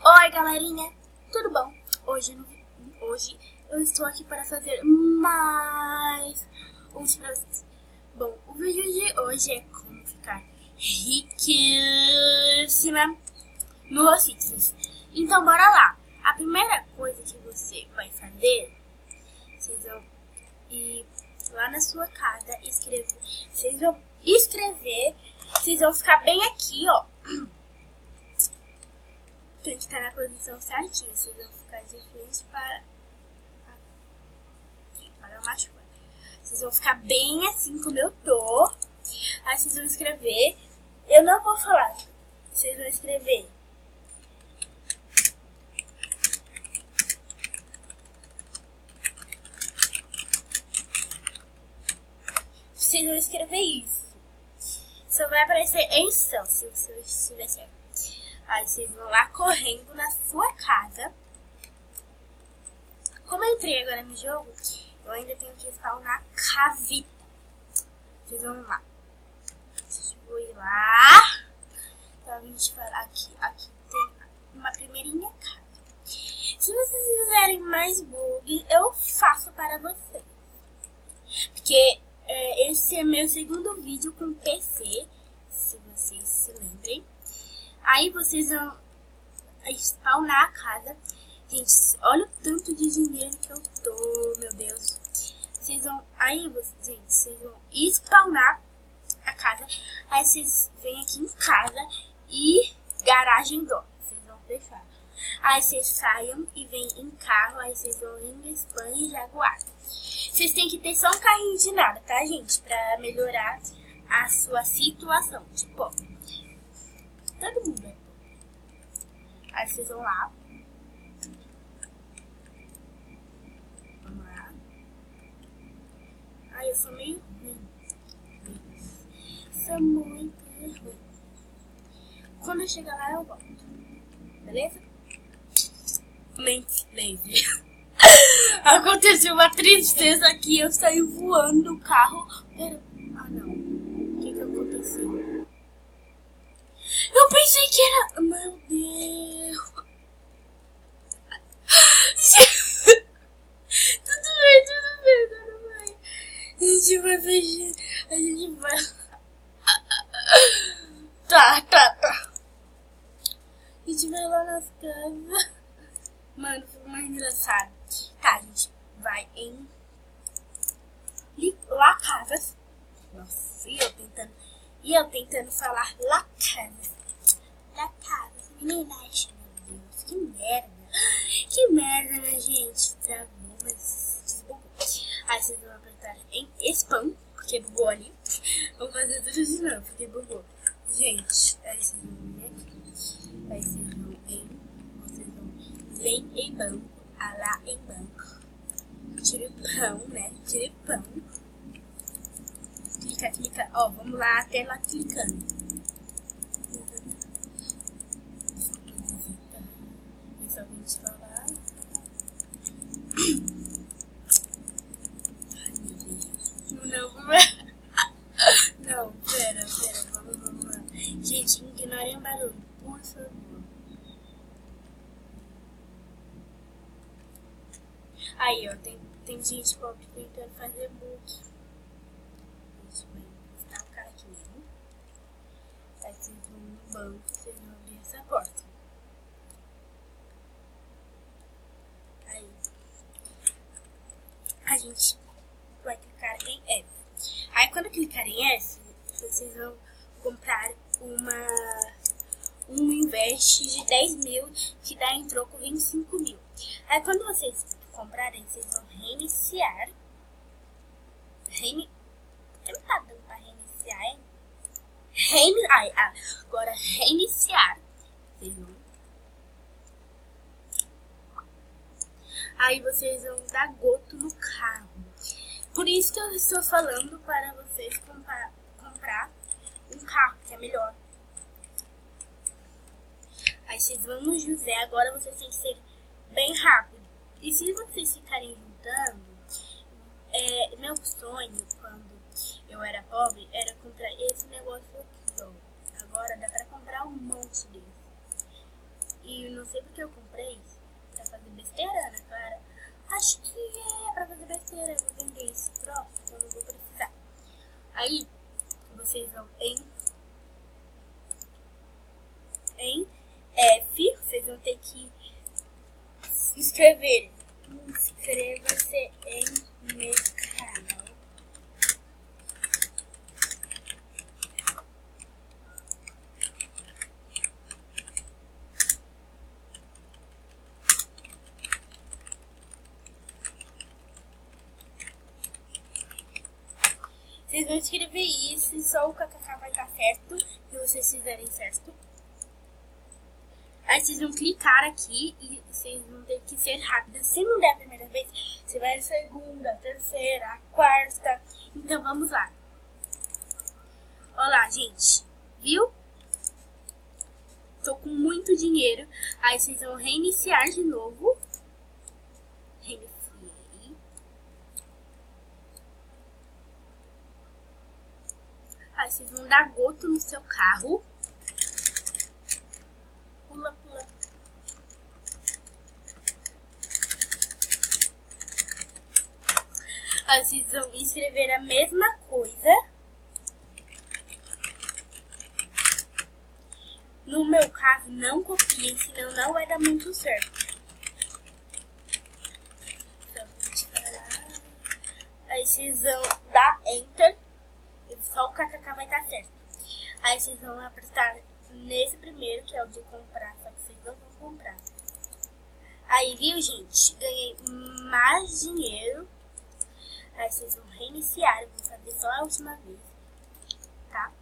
Oi galerinha, tudo bom? Hoje eu estou aqui para fazer mais um vídeo pra vocês. Bom, o vídeo de hoje é como ficar riquíssima no Rocitizens. Então bora lá. A primeira coisa que você vai fazer, vocês vão ir lá na sua casa e escrever. Vocês vão ficar bem aqui, ó. Tem que estar na posição certinha. Vocês vão ficar de frente para o macho. Vocês vão ficar bem assim como eu tô. Aí vocês vão escrever. Eu não vou falar. Vocês vão escrever. Vocês vão escrever isso. Só vai aparecer em edição, se você estiver certo. Aí vocês vão lá correndo na sua casa. Como eu entrei agora no jogo, eu ainda tenho que spawnar cave. Vocês vão lá. Vocês vão ir lá. Então a gente vai aqui tem uma primeirinha casa. Se vocês fizerem mais bug, eu faço para vocês. Porque esse é meu segundo vídeo com PC, se vocês se lembrem. Aí vocês vão spawnar a casa. Gente, olha o tanto de dinheiro que eu tô, meu Deus. Vocês vão spawnar a casa. Aí vocês vêm aqui em casa e garagem dó. Vocês vão fechar. Aí vocês saiam e vêm em carro. Aí vocês vão em Espanha e Jaguar. Vocês têm que ter só um carrinho de nada, tá, gente? Pra melhorar a sua situação. Tipo, todo mundo, né? Aí vocês vão lá. Vamos lá. Ai, eu sou meio ruim. Sou muito ruim. Quando eu chegar lá, eu volto. Beleza? Beleza. Aconteceu uma tristeza aqui. Eu saí voando do carro. Ah, não. O que aconteceu? Eu pensei que era... Meu Deus. Tudo bem. A gente vai fechar. A gente vai... Tá. A gente vai lá nas casas. Mano, foi mais engraçado. Tá, a gente vai em... lá casas. Nossa, e eu tentando falar lá casas. Da casa, meninas, meu Deus, que merda, né, gente? Travou, mas desbugou. Aí vocês vão apertar em spam, porque bugou ali. Vamos fazer tudo de novo, porque bugou. Gente, aí vocês vão vir aqui. Aí vocês vão em banco, lá em banco. Tiripão, né? Tiripão. Clica. Ó, vamos lá até lá clicando. Só vim te falar. Ai, meu Deus. Não, pera. Vamos lá. Gente, ignorem o barulho, por favor. Aí, ó, tem gente pobre tentando fazer book. Isso mesmo. Tá o cara aqui mesmo. Aí vocês vão no banco, vocês vão abrir essa porta. Aí a gente vai clicar em F. Aí quando clicar em F, vocês vão comprar um invest de 10 mil, que dá em troco 25 mil. Aí quando vocês comprarem, vocês vão reiniciar. Não tá dando pra reiniciar, hein? Agora reiniciar. Vocês vão. Aí vocês vão dar goto no carro. Por isso que eu estou falando para vocês comprar um carro, que é melhor. Aí vocês vão no José. Agora vocês têm que ser bem rápido. E se vocês ficarem juntando, meu sonho quando eu era pobre era comprar esse negócio aqui, ó. Agora dá pra comprar um monte desse. E não sei porque eu comprei pra fazer besteira, né, Clara? Acho que é pra fazer besteira, vou vender esse próprio, então eu não vou precisar. Aí, vocês vão em F, vocês vão ter que escrever. Inscreva-se em meu canal. Vocês vão escrever isso e só o kkk vai estar certo, se vocês fizerem certo. Aí vocês vão clicar aqui e vocês vão ter que ser rápidos. Se não der a primeira vez, você vai a segunda, a terceira, a quarta. Então vamos lá. Olá, gente. Viu? Tô com muito dinheiro. Aí vocês vão reiniciar de novo. Reiniciei. Aí vocês vão dar goto no seu carro. Pula, pula. Aí vocês vão escrever a mesma coisa. No meu caso, não copiem, senão não vai dar muito certo. Então, aí vocês vão dar Enter. E só o kkk vai estar certo. Aí vocês vão apertar nesse primeiro, que é o de comprar, só que vocês não vão comprar. Aí, viu, gente? Ganhei mais dinheiro. Aí vocês vão reiniciar, eu vou fazer só a última vez, tá?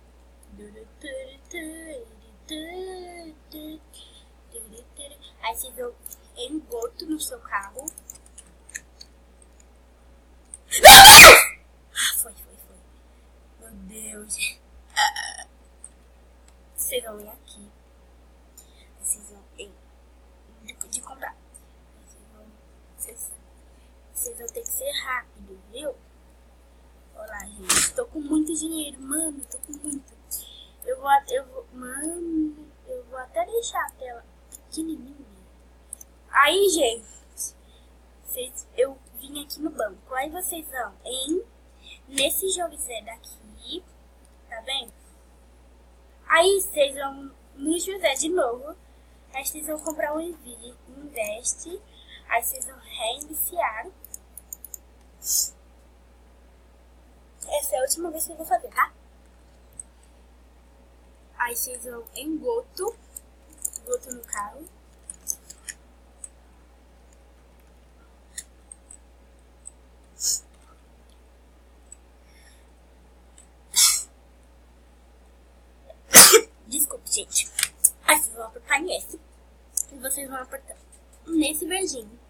Aí vocês vão em goto no seu carro. Foi. Meu Deus. Vocês vão vir aqui. Vocês vão em de comprar. Vocês vão ter que ser rápido, viu? Olha lá, gente. Tô com muito dinheiro, mano. Tô com muito. Mano, eu vou até deixar a tela pequenininha. Aí, gente, eu vim aqui no banco. Aí vocês vão nesse José daqui, tá vendo? Aí vocês vão no José de novo. Aí vocês vão comprar um investe. Aí vocês vão reiniciar. Essa é a última vez que eu vou fazer, tá? Aí vocês vão em goto no carro. Desculpe, gente. Aí vocês vão apertar nesse. E vocês vão apertar nesse verdinho.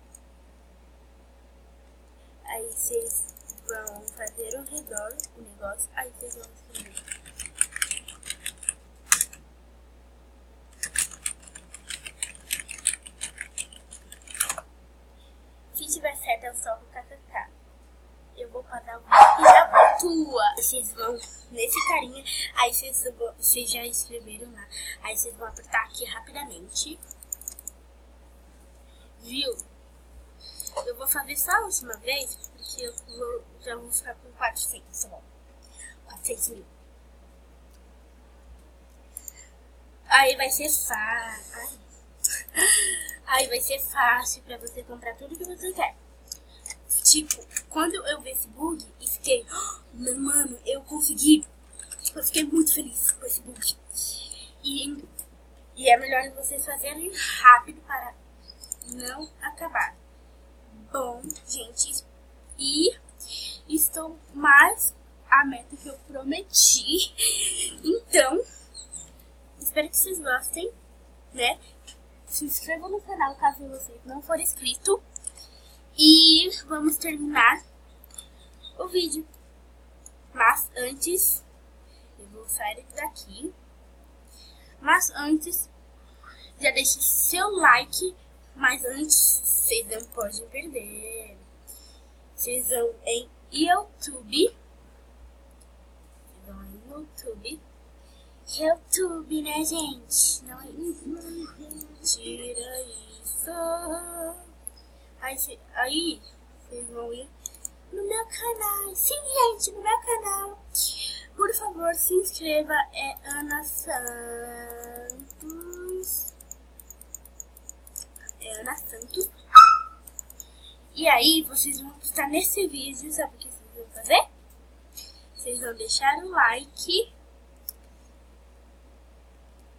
Aí vocês vão fazer ao redor o negócio. Aí vocês vão escrever. Se tiver certo, eu solto o kkk. Eu vou parar o vídeo e já volto. Aí vocês vão nesse carinha. Aí vocês já escreveram lá. Aí vocês vão apertar aqui rapidamente. Viu? Eu vou fazer só a última vez, porque eu já vou ficar com 400, tá bom? 400 mil. Aí vai ser fácil. Aí vai ser fácil pra você comprar tudo que você quer. Tipo, quando eu vi esse bug e fiquei, mano, eu consegui. Eu fiquei muito feliz com esse bug. E é melhor vocês fazerem rápido para não acabar. Bom, gente, e estou mais a meta que eu prometi. Então, espero que vocês gostem, né? Se inscrevam no canal caso você não for inscrito. E vamos terminar o vídeo. Mas antes, eu vou sair daqui. Mas antes, já deixe seu like. Mas antes, vocês não podem perder. Vocês vão em YouTube. YouTube, né, gente? Não é tira isso. Aí vocês vão ir no meu canal. Sim, gente, no meu canal. Por favor, se inscreva. É Ana Santos. É Ana Santos. E aí, vocês vão estar nesse vídeo. Sabe o que vocês vão fazer? Vocês vão deixar o like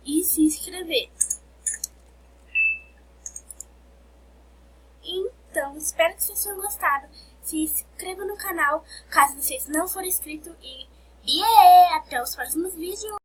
e se inscrever. Então, espero que vocês tenham gostado. Se inscreva no canal, caso vocês não forem inscritos. E até os próximos vídeos.